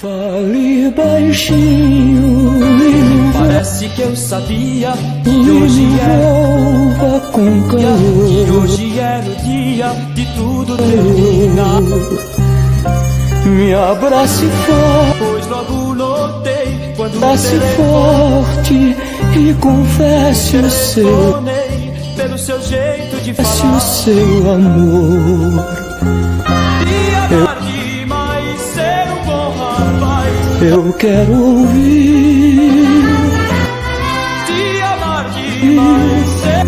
Fale baixinho e Parece que eu sabia que me hoje envolva com que calor. hoje era o dia de tudo terminar. Me abrace forte, Pois logo notei quando o abrace telefone forte e confesse o seu, telefonei pelo seu jeito de confesse o falar. seu amor. E amar demais, ser um bom rapaz. Eu quero ouvir Te amar demais, ser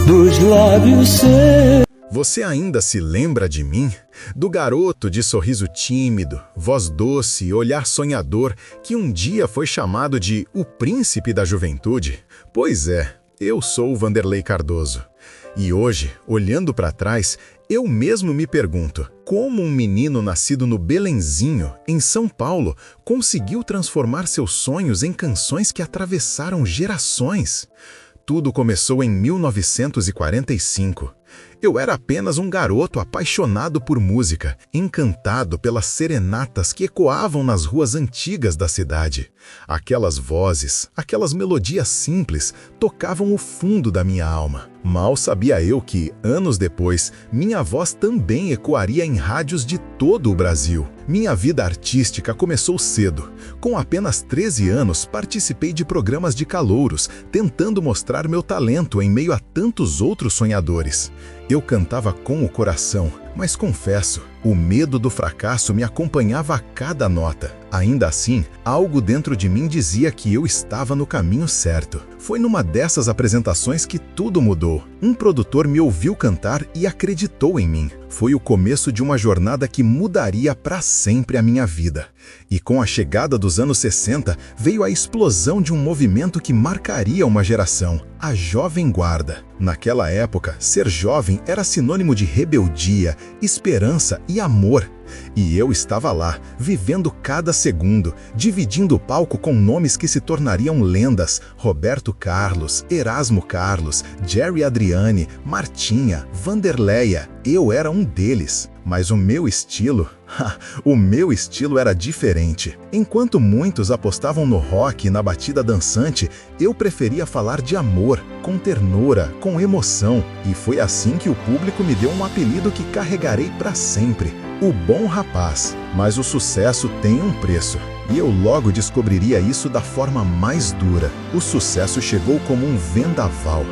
dos lábios seus. Você ainda se lembra de mim? Do garoto de sorriso tímido, voz doce e olhar sonhador que um dia foi chamado de o príncipe da juventude? Pois é, eu sou o Vanderlei Cardoso. E hoje, olhando para trás, eu mesmo me pergunto, como um menino nascido no Belenzinho, em São Paulo, conseguiu transformar seus sonhos em canções que atravessaram gerações? Tudo começou em 1945. Eu era apenas um garoto apaixonado por música, encantado pelas serenatas que ecoavam nas ruas antigas da cidade. Aquelas vozes, aquelas melodias simples, tocavam o fundo da minha alma. Mal sabia eu que, anos depois, minha voz também ecoaria em rádios de todo o Brasil. Minha vida artística começou cedo. Com apenas 13 anos, participei de programas de calouros, tentando mostrar meu talento em meio a tantos outros sonhadores. Eu cantava com o coração, mas confesso, o medo do fracasso me acompanhava a cada nota. Ainda assim, algo dentro de mim dizia que eu estava no caminho certo. Foi numa dessas apresentações que tudo mudou. Um produtor me ouviu cantar e acreditou em mim. Foi o começo de uma jornada que mudaria para sempre a minha vida. E com a chegada dos anos 60, veio a explosão de um movimento que marcaria uma geração, a Jovem Guarda. Naquela época, ser jovem era sinônimo de rebeldia, esperança e amor. E eu estava lá, vivendo cada segundo, dividindo o palco com nomes que se tornariam lendas: Roberto Carlos, Erasmo Carlos, Jerry Adriane, Martinha, Vanderleia. Eu era um deles. Mas o meu estilo era diferente. Enquanto muitos apostavam no rock e na batida dançante, eu preferia falar de amor, com ternura, com emoção. E foi assim que o público me deu um apelido que carregarei para sempre: o Bom Rapaz. Mas o sucesso tem um preço. E eu logo descobriria isso da forma mais dura. O sucesso chegou como um vendaval.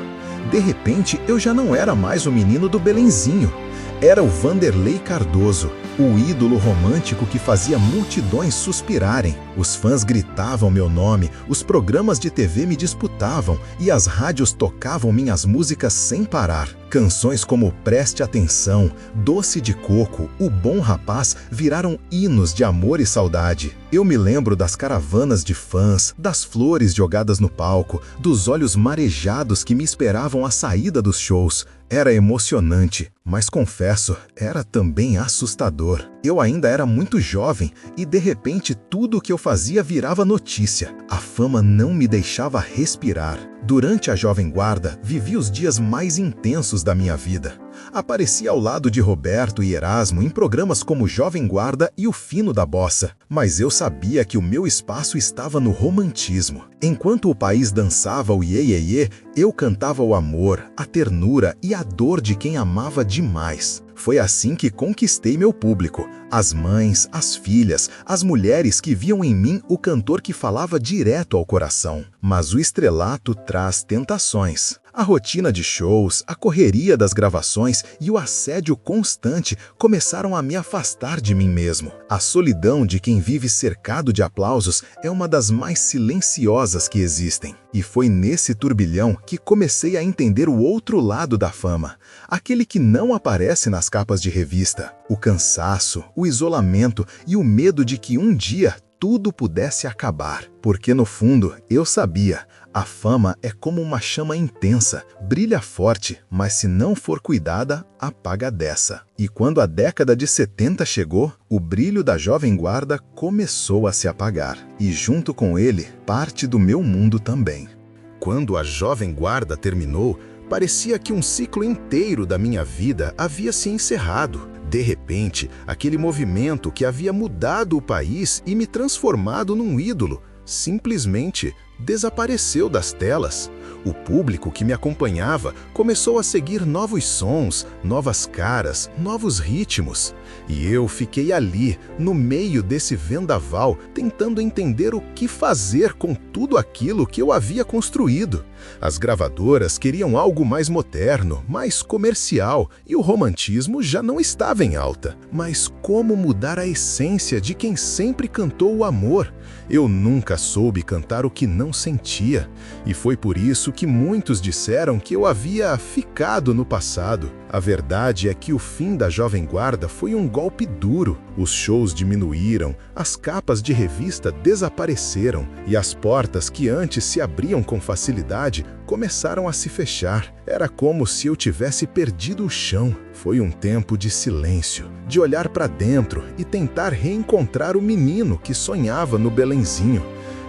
De repente, eu já não era mais o menino do Belenzinho. Era o Vanderlei Cardoso, o ídolo romântico que fazia multidões suspirarem. Os fãs gritavam meu nome, os programas de TV me disputavam e as rádios tocavam minhas músicas sem parar. Canções como Preste Atenção, Doce de Coco, O Bom Rapaz viraram hinos de amor e saudade. Eu me lembro das caravanas de fãs, das flores jogadas no palco, dos olhos marejados que me esperavam à saída dos shows. Era emocionante, mas confesso, era também assustador. Eu ainda era muito jovem e de repente tudo o que eu fazia virava notícia. A fama não me deixava respirar. Durante a Jovem Guarda, vivi os dias mais intensos da minha vida. Apareci ao lado de Roberto e Erasmo em programas como Jovem Guarda e O Fino da Bossa, mas eu sabia que o meu espaço estava no romantismo. Enquanto o país dançava o iê, iê, iê, eu cantava o amor, a ternura e a dor de quem amava demais. Foi assim que conquistei meu público. As mães, as filhas, as mulheres que viam em mim o cantor que falava direto ao coração. Mas o estrelato traz tentações. A rotina de shows, a correria das gravações e o assédio constante começaram a me afastar de mim mesmo. A solidão de quem vive cercado de aplausos é uma das mais silenciosas que existem. E foi nesse turbilhão que comecei a entender o outro lado da fama, aquele que não aparece nas capas de revista. O cansaço, o isolamento e o medo de que um dia tudo pudesse acabar. Porque no fundo eu sabia, a fama é como uma chama intensa, brilha forte, mas se não for cuidada, apaga dessa. E quando a década de 70 chegou, o brilho da Jovem Guarda começou a se apagar. E junto com ele, parte do meu mundo também. Quando a Jovem Guarda terminou, parecia que um ciclo inteiro da minha vida havia se encerrado. De repente, aquele movimento que havia mudado o país e me transformado num ídolo, simplesmente desapareceu das telas. O público que me acompanhava começou a seguir novos sons, novas caras, novos ritmos. E eu fiquei ali, no meio desse vendaval, tentando entender o que fazer com tudo aquilo que eu havia construído. As gravadoras queriam algo mais moderno, mais comercial, e o romantismo já não estava em alta. Mas como mudar a essência de quem sempre cantou o amor? Eu nunca soube cantar o que não sentia, e foi por isso que muitos disseram que eu havia ficado no passado. A verdade é que o fim da Jovem Guarda foi um golpe duro. Os shows diminuíram, as capas de revista desapareceram e as portas que antes se abriam com facilidade começaram a se fechar. Era como se eu tivesse perdido o chão. Foi um tempo de silêncio, de olhar para dentro e tentar reencontrar o menino que sonhava no Belenzinho.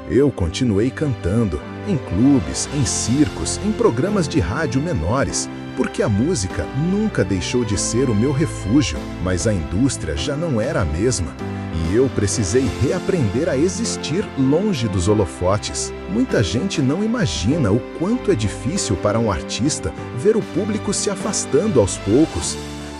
Eu continuei cantando, em clubes, em circos, em programas de rádio menores, porque a música nunca deixou de ser o meu refúgio, mas a indústria já não era a mesma. E eu precisei reaprender a existir longe dos holofotes. Muita gente não imagina o quanto é difícil para um artista ver o público se afastando aos poucos.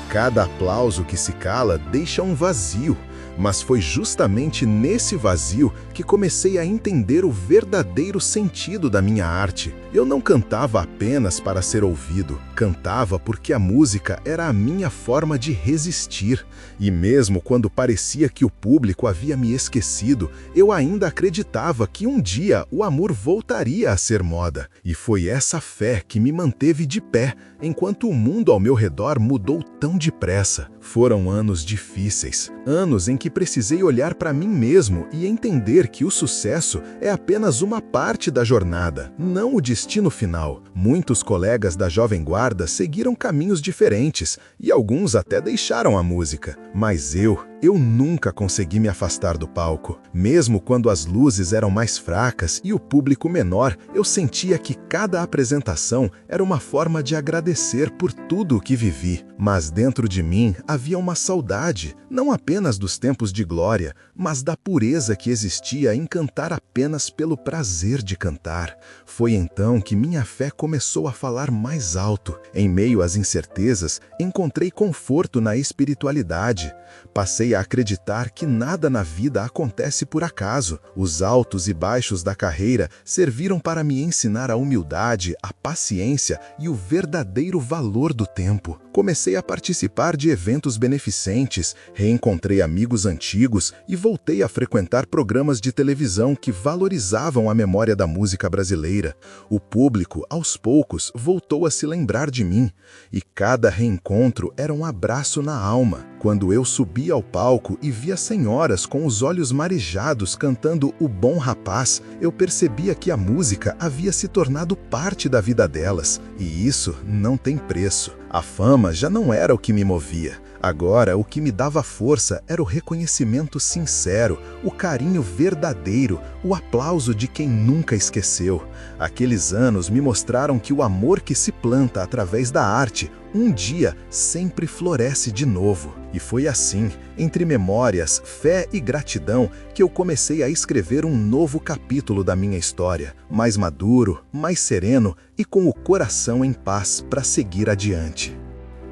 Cada aplauso que se cala deixa um vazio. Mas foi justamente nesse vazio que comecei a entender o verdadeiro sentido da minha arte. Eu não cantava apenas para ser ouvido, cantava porque a música era a minha forma de resistir. E mesmo quando parecia que o público havia me esquecido, eu ainda acreditava que um dia o amor voltaria a ser moda. E foi essa fé que me manteve de pé, enquanto o mundo ao meu redor mudou tão depressa. Foram anos difíceis, anos em que precisei olhar para mim mesmo e entender que o sucesso é apenas uma parte da jornada, não o destino final. Muitos colegas da Jovem Guarda seguiram caminhos diferentes e alguns até deixaram a música, mas eu nunca consegui me afastar do palco. Mesmo quando as luzes eram mais fracas e o público menor, eu sentia que cada apresentação era uma forma de agradecer por tudo o que vivi. Mas dentro de mim havia uma saudade, não apenas dos tempos de glória, mas da pureza que existia em cantar apenas pelo prazer de cantar. Foi então que minha fé começou a falar mais alto. Em meio às incertezas, encontrei conforto na espiritualidade. Passei a acreditar que nada na vida acontece por acaso. Os altos e baixos da carreira serviram para me ensinar a humildade, a paciência e o verdadeiro valor do tempo. Comecei a participar de eventos beneficentes, reencontrei amigos antigos e voltei a frequentar programas de televisão que valorizavam a memória da música brasileira. O público, aos poucos, voltou a se lembrar de mim, e cada reencontro era um abraço na alma. Quando eu subia ao palco e via senhoras com os olhos marejados cantando O Bom Rapaz, eu percebia que a música havia se tornado parte da vida delas, e isso não tem preço. A fama já não era o que me movia. Agora, o que me dava força era o reconhecimento sincero, o carinho verdadeiro, o aplauso de quem nunca esqueceu. Aqueles anos me mostraram que o amor que se planta através da arte, um dia sempre floresce de novo. E foi assim, entre memórias, fé e gratidão, que eu comecei a escrever um novo capítulo da minha história, mais maduro, mais sereno e com o coração em paz para seguir adiante.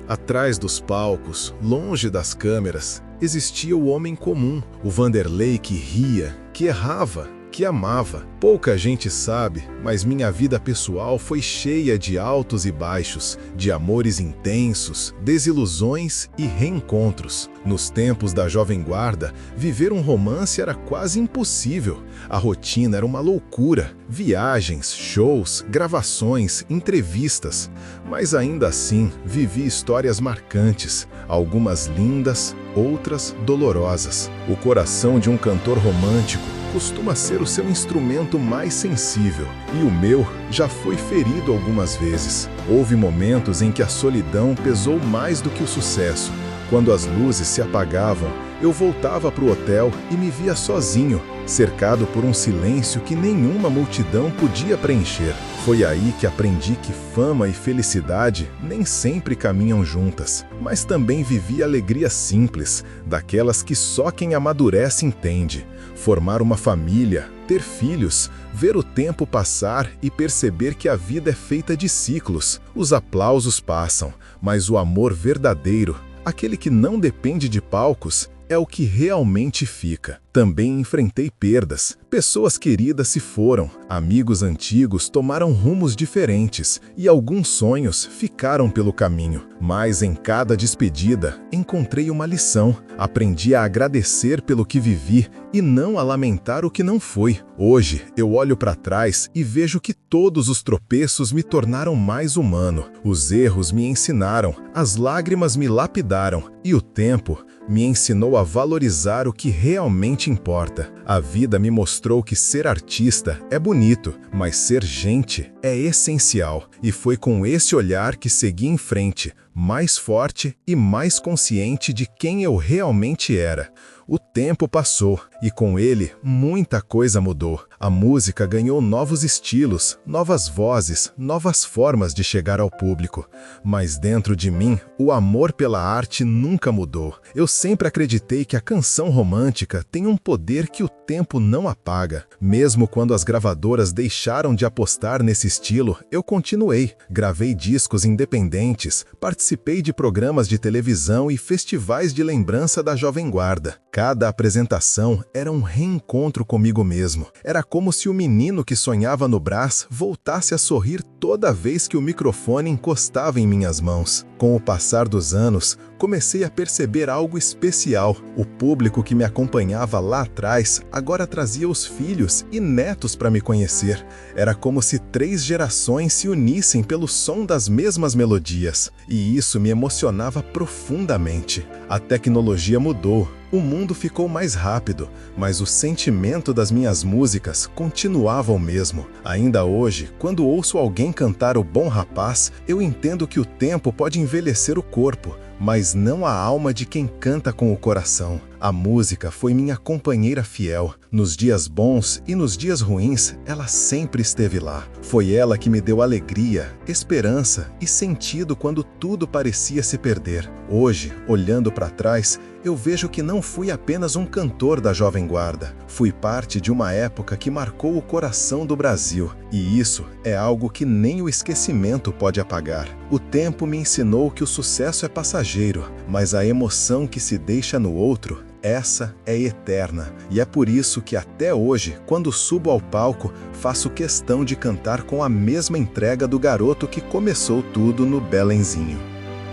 Atrás dos palcos, longe das câmeras, existia o homem comum, o Vanderlei que ria, que errava, que amava. Pouca gente sabe, mas minha vida pessoal foi cheia de altos e baixos, de amores intensos, desilusões e reencontros. Nos tempos da Jovem Guarda, viver um romance era quase impossível. A rotina era uma loucura. Viagens, shows, gravações, entrevistas. Mas ainda assim, vivi histórias marcantes, algumas lindas, outras dolorosas. O coração de um cantor romântico costuma ser o seu instrumento mais sensível, e o meu já foi ferido algumas vezes. Houve momentos em que a solidão pesou mais do que o sucesso, Quando as luzes se apagavam, eu voltava para o hotel e me via sozinho, cercado por um silêncio que nenhuma multidão podia preencher. Foi aí que aprendi que fama e felicidade nem sempre caminham juntas, mas também vivi alegrias simples, daquelas que só quem amadurece entende. Formar uma família, ter filhos, ver o tempo passar e perceber que a vida é feita de ciclos. Os aplausos passam, mas o amor verdadeiro, aquele que não depende de palcos, é o que realmente fica. Também enfrentei perdas. Pessoas queridas se foram, amigos antigos tomaram rumos diferentes e alguns sonhos ficaram pelo caminho. Mas em cada despedida encontrei uma lição. Aprendi a agradecer pelo que vivi e não a lamentar o que não foi. Hoje eu olho para trás e vejo que todos os tropeços me tornaram mais humano. Os erros me ensinaram, as lágrimas me lapidaram e o tempo me ensinou a valorizar o que realmente importa. A vida me mostrou que ser artista é bonito, mas ser gente é essencial. E foi com esse olhar que segui em frente, mais forte e mais consciente de quem eu realmente era. O tempo passou e com ele muita coisa mudou. A música ganhou novos estilos, novas vozes, novas formas de chegar ao público. Mas dentro de mim, o amor pela arte nunca mudou. Eu sempre acreditei que a canção romântica tem um poder que o tempo não apaga. Mesmo quando as gravadoras deixaram de apostar nesse estilo, eu continuei. Gravei discos independentes, participei de programas de televisão e festivais de lembrança da Jovem Guarda. Cada apresentação era um reencontro comigo mesmo. Era como se o menino que sonhava no Brás voltasse a sorrir toda vez que o microfone encostava em minhas mãos. Com o passar dos anos, comecei a perceber algo especial. O público que me acompanhava lá atrás agora trazia os filhos e netos para me conhecer. Era como se 3 gerações se unissem pelo som das mesmas melodias. E isso me emocionava profundamente. A tecnologia mudou. O mundo ficou mais rápido, mas o sentimento das minhas músicas continuava o mesmo. Ainda hoje, quando ouço alguém cantar O Bom Rapaz, eu entendo que o tempo pode envelhecer o corpo, mas não a alma de quem canta com o coração. A música foi minha companheira fiel. Nos dias bons e nos dias ruins, ela sempre esteve lá. Foi ela que me deu alegria, esperança e sentido quando tudo parecia se perder. Hoje, olhando para trás, eu vejo que não fui apenas um cantor da Jovem Guarda. Fui parte de uma época que marcou o coração do Brasil. E isso é algo que nem o esquecimento pode apagar. O tempo me ensinou que o sucesso é passageiro, mas a emoção que se deixa no outro, essa é eterna. E é por isso que até hoje, quando subo ao palco, faço questão de cantar com a mesma entrega do garoto que começou tudo no Belenzinho.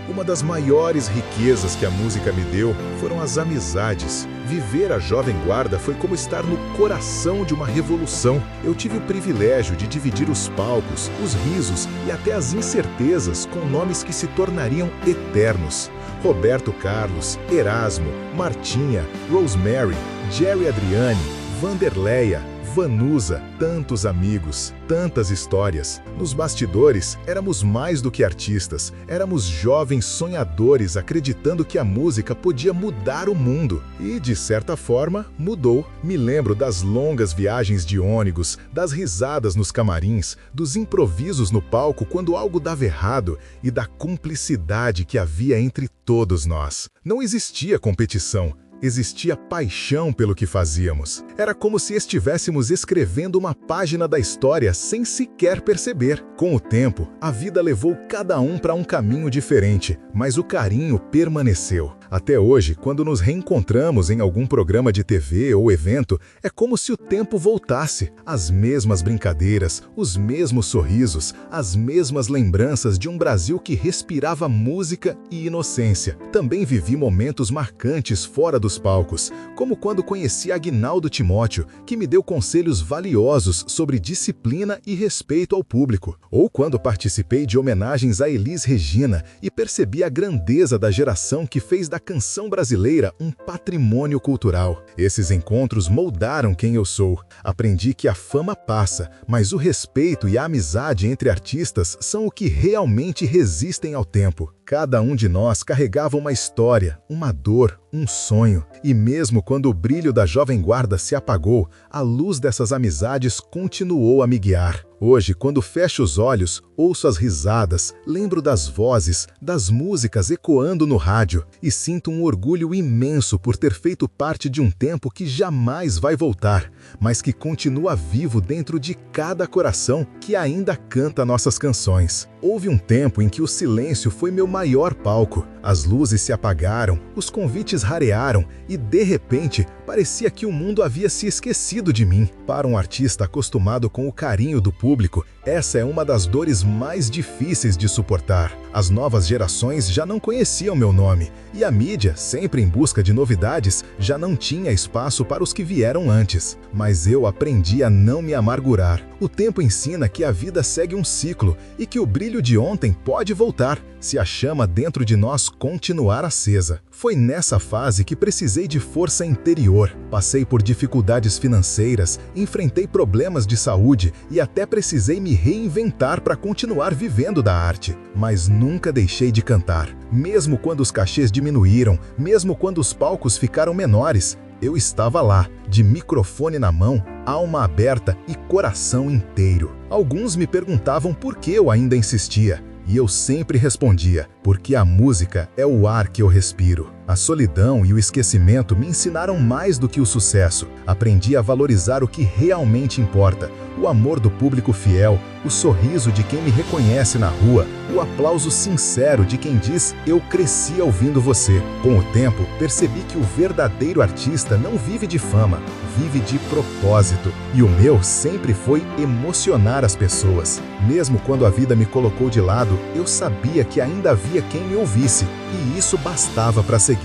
Uma das maiores riquezas que a música me deu foram as amizades. Viver a Jovem Guarda foi como estar no coração de uma revolução. Eu tive o privilégio de dividir os palcos, os risos e até as incertezas com nomes que se tornariam eternos. Roberto Carlos, Erasmo, Martinha, Rosemary, Jerry Adriane, Vanderleia, Vanusa, tantos amigos, tantas histórias. Nos bastidores, éramos mais do que artistas, éramos jovens sonhadores acreditando que a música podia mudar o mundo. E, de certa forma, mudou. Me lembro das longas viagens de ônibus, das risadas nos camarins, dos improvisos no palco quando algo dava errado e da cumplicidade que havia entre todos nós. Não existia competição. Existia paixão pelo que fazíamos. Era como se estivéssemos escrevendo uma página da história sem sequer perceber. Com o tempo, a vida levou cada um para um caminho diferente, mas o carinho permaneceu. Até hoje, quando nos reencontramos em algum programa de TV ou evento, é como se o tempo voltasse. As mesmas brincadeiras, os mesmos sorrisos, as mesmas lembranças de um Brasil que respirava música e inocência. Também vivi momentos marcantes fora dos palcos, como quando conheci Aguinaldo Timóteo, que me deu conselhos valiosos sobre disciplina e respeito ao público. Ou quando participei de homenagens a Elis Regina e percebi a grandeza da geração que fez da a canção brasileira um patrimônio cultural. Esses encontros moldaram quem eu sou. Aprendi que a fama passa, mas o respeito e a amizade entre artistas são o que realmente resistem ao tempo. Cada um de nós carregava uma história, uma dor, um sonho. E mesmo quando o brilho da Jovem Guarda se apagou, a luz dessas amizades continuou a me guiar. Hoje, quando fecho os olhos, ouço as risadas, lembro das vozes, das músicas ecoando no rádio e sinto um orgulho imenso por ter feito parte de um tempo que jamais vai voltar, mas que continua vivo dentro de cada coração que ainda canta nossas canções. Houve um tempo em que o silêncio foi meu maior palco. As luzes se apagaram, os convites rarearam e, de repente, parecia que o mundo havia se esquecido de mim. Para um artista acostumado com o carinho do público, essa é uma das dores mais difíceis de suportar. As novas gerações já não conheciam meu nome e a mídia, sempre em busca de novidades, já não tinha espaço para os que vieram antes. Mas eu aprendi a não me amargurar. O tempo ensina que a vida segue um ciclo e que o brilho de ontem pode voltar, se a chama dentro de nós continuar acesa. Foi nessa fase que precisei de força interior. Passei por dificuldades financeiras, enfrentei problemas de saúde e até precisei me reinventar para continuar vivendo da arte. Mas nunca deixei de cantar. Mesmo quando os cachês diminuíram, mesmo quando os palcos ficaram menores, eu estava lá, de microfone na mão, alma aberta e coração inteiro. Alguns me perguntavam por que eu ainda insistia. E eu sempre respondia, porque a música é o ar que eu respiro. A solidão e o esquecimento me ensinaram mais do que o sucesso. Aprendi a valorizar o que realmente importa, o amor do público fiel, o sorriso de quem me reconhece na rua, o aplauso sincero de quem diz "eu cresci ouvindo você". Com o tempo, percebi que o verdadeiro artista não vive de fama, vive de propósito. E o meu sempre foi emocionar as pessoas. Mesmo quando a vida me colocou de lado, eu sabia que ainda havia quem me ouvisse, e isso bastava para seguir.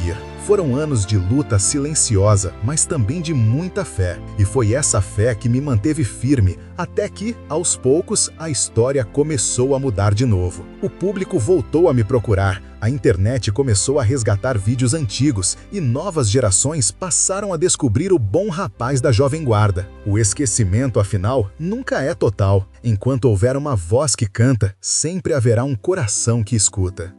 Foram anos de luta silenciosa, mas também de muita fé. E foi essa fé que me manteve firme, até que, aos poucos, a história começou a mudar de novo. O público voltou a me procurar, a internet começou a resgatar vídeos antigos e novas gerações passaram a descobrir o bom rapaz da Jovem Guarda. O esquecimento, afinal, nunca é total. Enquanto houver uma voz que canta, sempre haverá um coração que escuta.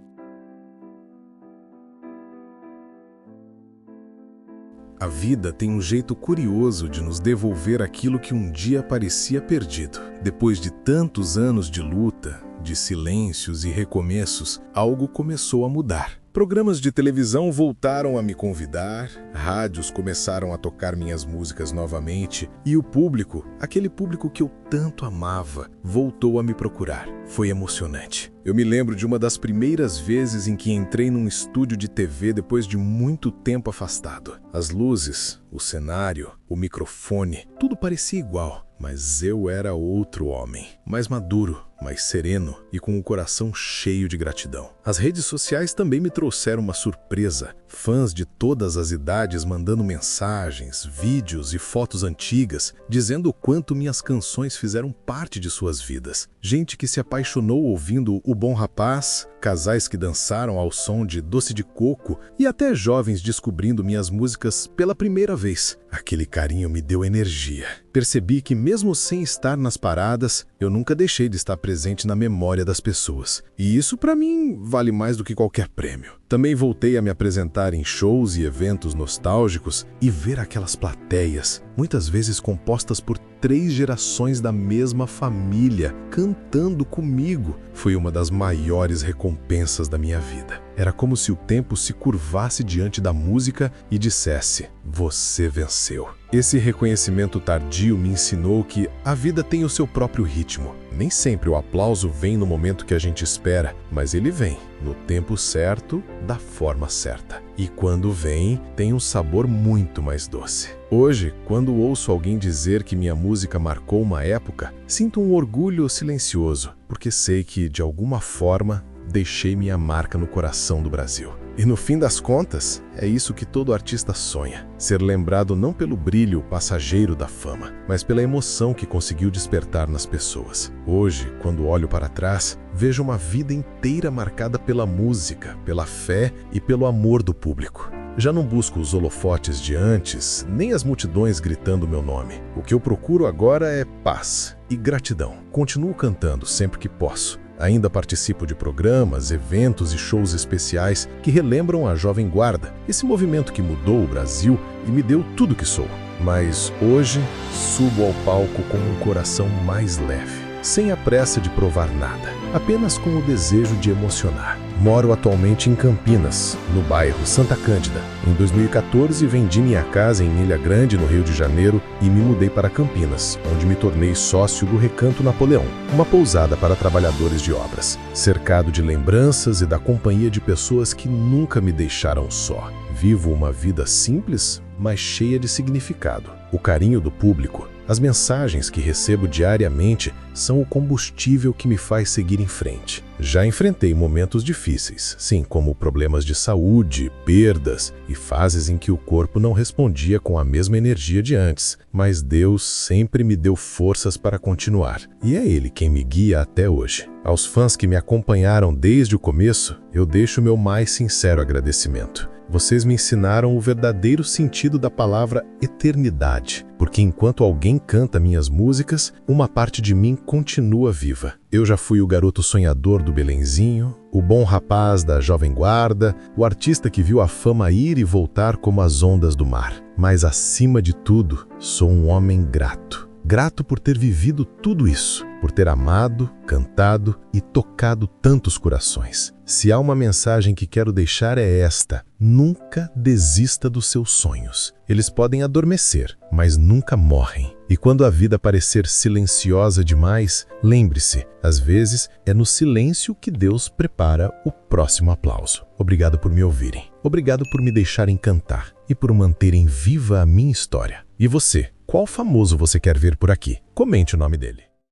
A vida tem um jeito curioso de nos devolver aquilo que um dia parecia perdido. Depois de tantos anos de luta, de silêncios e recomeços, algo começou a mudar. Programas de televisão voltaram a me convidar, rádios começaram a tocar minhas músicas novamente e o público, aquele público que eu tanto amava, voltou a me procurar. Foi emocionante. Eu me lembro de uma das primeiras vezes em que entrei num estúdio de TV depois de muito tempo afastado. As luzes, o cenário, o microfone, tudo parecia igual, mas eu era outro homem, mais maduro, mais sereno e com o coração cheio de gratidão. As redes sociais também me trouxeram uma surpresa. Fãs de todas as idades mandando mensagens, vídeos e fotos antigas, dizendo o quanto minhas canções fizeram parte de suas vidas. Gente que se apaixonou ouvindo O Bom Rapaz, casais que dançaram ao som de Doce de Coco e até jovens descobrindo minhas músicas pela primeira vez. Aquele carinho me deu energia. Percebi que mesmo sem estar nas paradas, eu nunca deixei de estar presente na memória das pessoas. E isso para mim vale mais do que qualquer prêmio. Também voltei a me apresentar em shows e eventos nostálgicos e ver aquelas plateias, muitas vezes compostas por 3 gerações da mesma família, cantando comigo. Foi uma das maiores recompensas da minha vida. Era como se o tempo se curvasse diante da música e dissesse: "Você venceu". Esse reconhecimento tardio me ensinou que a vida tem o seu próprio ritmo. Nem sempre o aplauso vem no momento que a gente espera, mas ele vem no tempo certo, da forma certa. E quando vem, tem um sabor muito mais doce. Hoje, quando ouço alguém dizer que minha música marcou uma época, sinto um orgulho silencioso, porque sei que, de alguma forma, deixei minha marca no coração do Brasil. E no fim das contas, é isso que todo artista sonha: ser lembrado não pelo brilho passageiro da fama, mas pela emoção que conseguiu despertar nas pessoas. Hoje, quando olho para trás, vejo uma vida inteira marcada pela música, pela fé e pelo amor do público. Já não busco os holofotes de antes, nem as multidões gritando meu nome. O que eu procuro agora é paz e gratidão. Continuo cantando sempre que posso. Ainda participo de programas, eventos e shows especiais que relembram a Jovem Guarda, esse movimento que mudou o Brasil e me deu tudo que sou. Mas hoje subo ao palco com um coração mais leve, sem a pressa de provar nada, apenas com o desejo de emocionar. Moro atualmente em Campinas, no bairro Santa Cândida. Em 2014, vendi minha casa em Ilha Grande, no Rio de Janeiro, e me mudei para Campinas, onde me tornei sócio do Recanto Napoleão, uma pousada para trabalhadores de obras, cercado de lembranças e da companhia de pessoas que nunca me deixaram só. Vivo uma vida simples, mas cheia de significado. O carinho do público, as mensagens que recebo diariamente são o combustível que me faz seguir em frente. Já enfrentei momentos difíceis, sim, como problemas de saúde, perdas e fases em que o corpo não respondia com a mesma energia de antes, mas Deus sempre me deu forças para continuar, e é Ele quem me guia até hoje. Aos fãs que me acompanharam desde o começo, eu deixo meu mais sincero agradecimento. Vocês me ensinaram o verdadeiro sentido da palavra eternidade, porque enquanto alguém canta minhas músicas, uma parte de mim continua viva. Eu já fui o garoto sonhador do Belenzinho, o bom rapaz da Jovem Guarda, o artista que viu a fama ir e voltar como as ondas do mar. Mas acima de tudo, sou um homem grato. Grato por ter vivido tudo isso, por ter amado, cantado e tocado tantos corações. Se há uma mensagem que quero deixar é esta: nunca desista dos seus sonhos. Eles podem adormecer, mas nunca morrem. E quando a vida parecer silenciosa demais, lembre-se, às vezes é no silêncio que Deus prepara o próximo aplauso. Obrigado por me ouvirem. Obrigado por me deixarem cantar e por manterem viva a minha história. E você? Qual famoso você quer ver por aqui? Comente o nome dele.